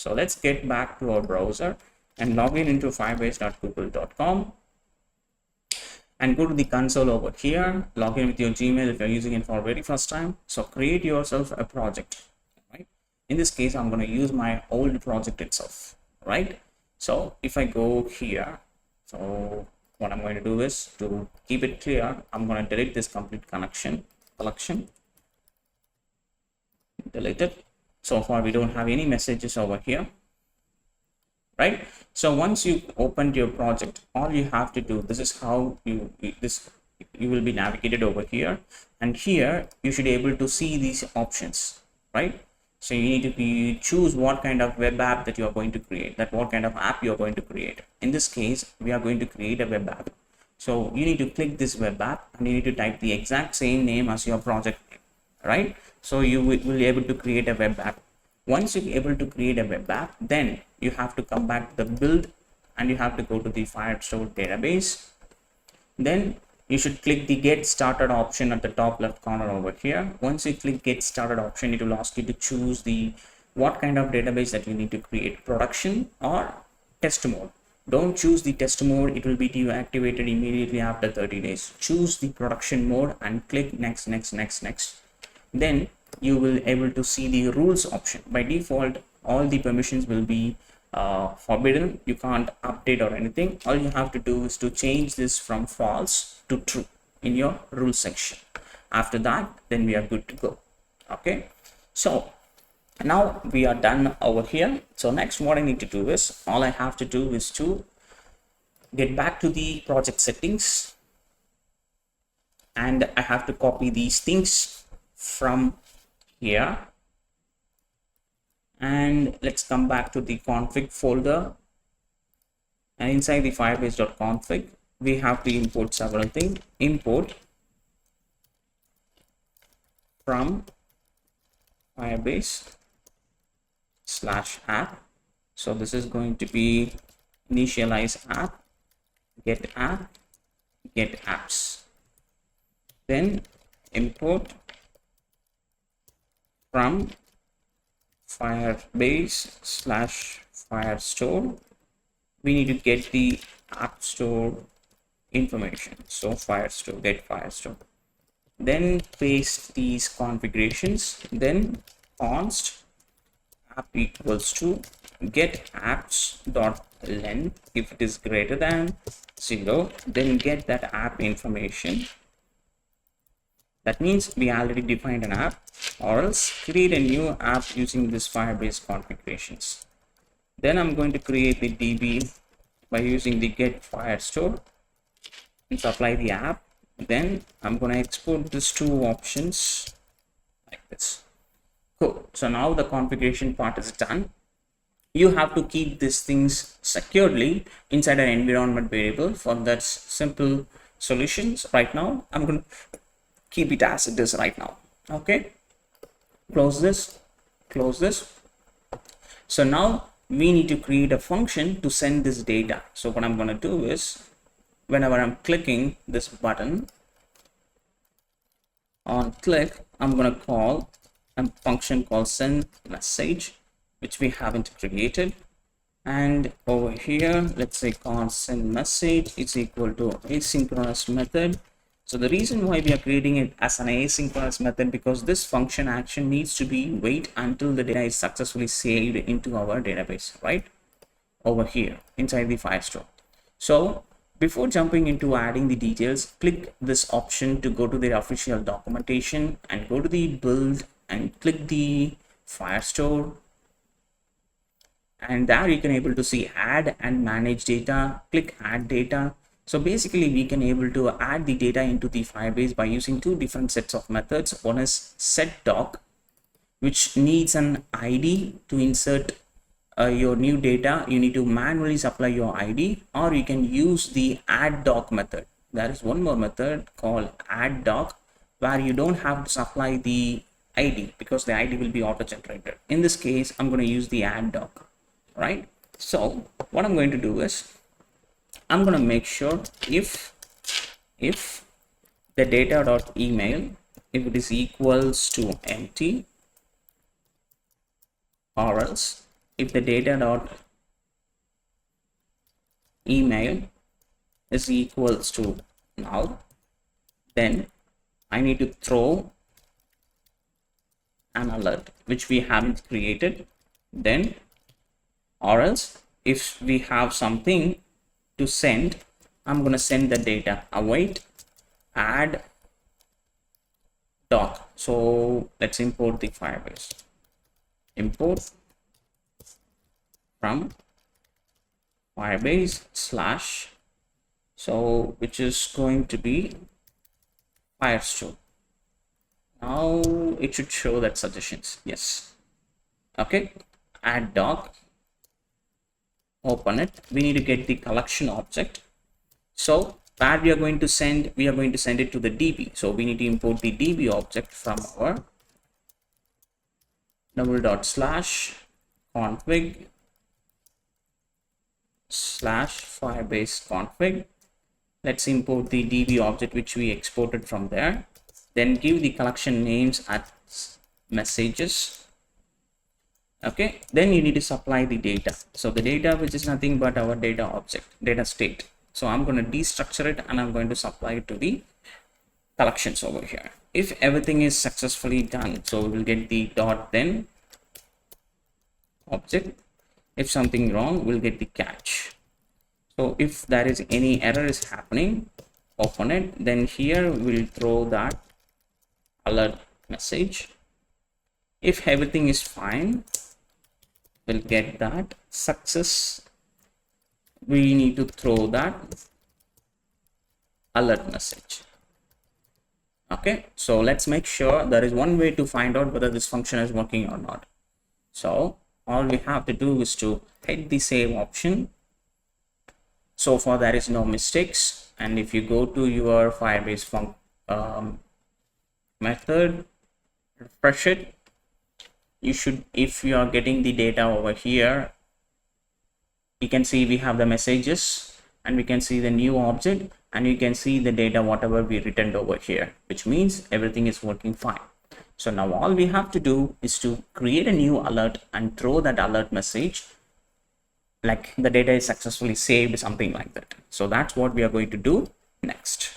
So let's get back to our browser and log in into firebase.google.com and go to the console over here. Log in with your Gmail if you're using it for the very first time. So create yourself a project, right? In this case, I'm going to use my old project itself, right? So if I go here, so what I'm going to do is, to keep it clear, I'm going to delete this complete collection, delete it. So far we don't have any messages over here, right? So once you opened your project, all you have to do, this is how you will be navigated over here, and here you should be able to see these options, right? So you need to choose what kind of web app that you are going to create, that what kind of app you are going to create. In this case, we are going to create a web app. So you need to click this web app and you need to type the exact same name as your project, right? So you will be able to create a web app. Once you're able to create a web app, then you have to come back to the build and you have to go to the Firestore database. Then you should click the get started option at the top left corner over here. Once you click get started option, it will ask you to choose the what kind of database that you need to create, production or test mode. Don't choose the test mode, it will be deactivated immediately after 30 days. Choose the production mode and click next. Then you will able to see the rules option. By default, all the permissions will be forbidden. You can't update or anything. All you have to do is to change this from false to true in your rule section. After that, then we are good to go. Okay, so now we are done over here. So next, what I need to do is, all I have to do is to get back to the project settings, and I have to copy these things from here, and let's come back to the config folder, and inside the firebase.config we have to import several things. Import from Firebase/app. So this is going to be initialize app, get apps. Then import from Firebase/Firestore. We need to get the app store information. So Firestore, get Firestore. Then paste these configurations. Then const app equals to get apps.length. If it is greater than 0, then get that app information. That means we already defined an app, or else create a new app using this Firebase configurations. Then I'm going to create the DB by using the get Firestore and supply the app. Then I'm going to export these two options like this. Cool. So now the configuration part is done. You have to keep these things securely inside an environment variable. For that simple solutions, right now I'm going to keep it as it is right now. Okay, close this. So now we need to create a function to send this data. So what I'm going to do is, whenever I'm clicking this button on click, I'm going to call a function called send message, which we haven't created. And over here, let's say call send message is equal to asynchronous method. So the reason why we are creating it as an asynchronous method, because this function action needs to be wait until the data is successfully saved into our database, right? Over here inside the Firestore. So before jumping into adding the details, click this option to go to the official documentation and go to the build and click the Firestore. And there you can able to see add and manage data. Click add data. So basically we can able to add the data into the Firebase by using two different sets of methods. One is setDoc, which needs an ID to insert your new data. You need to manually supply your ID, or you can use the addDoc method. There is one more method called addDoc, where you don't have to supply the ID because the ID will be auto-generated. In this case, I'm going to use the addDoc, right? So what I'm going to do is, I'm going to make sure if the data.email, if it is equals to empty, or else if the data dot email is equals to null, then I need to throw an alert which we haven't created. Then, or else if we have something to send, I'm going to send the data await add doc. So let's import the Firebase. Import from Firebase slash, so which is going to be Firestore. Now it should show that suggestions. Yes. Okay. Add doc. Open it. We need to get the collection object. So where we are going to send, we are going to send it to the DB. So we need to import the DB object from our double dot slash config slash Firebase config. Let's import the DB object which we exported from there. Then give the collection names as messages. Okay, then you need to supply the data. So the data, which is nothing but our data object, data state. So I'm going to destructure it and I'm going to supply it to the collections over here. If everything is successfully done, so we will get the dot then object. If something wrong, we'll get the catch. So if there is any error is happening, open it. Then here we'll throw that alert message. If everything is fine, we'll get that success. We need to throw that alert message. Okay, so let's make sure there is one way to find out whether this function is working or not. So all we have to do is to hit the save option. So far there is no mistakes, and if you go to your Firebase method, refresh it, you should, if you are getting the data over here, you can see we have the messages and we can see the new object and you can see the data whatever we returned over here, which means everything is working fine. So now all we have to do is to create a new alert and throw that alert message like the data is successfully saved, something like that. So that's what we are going to do next.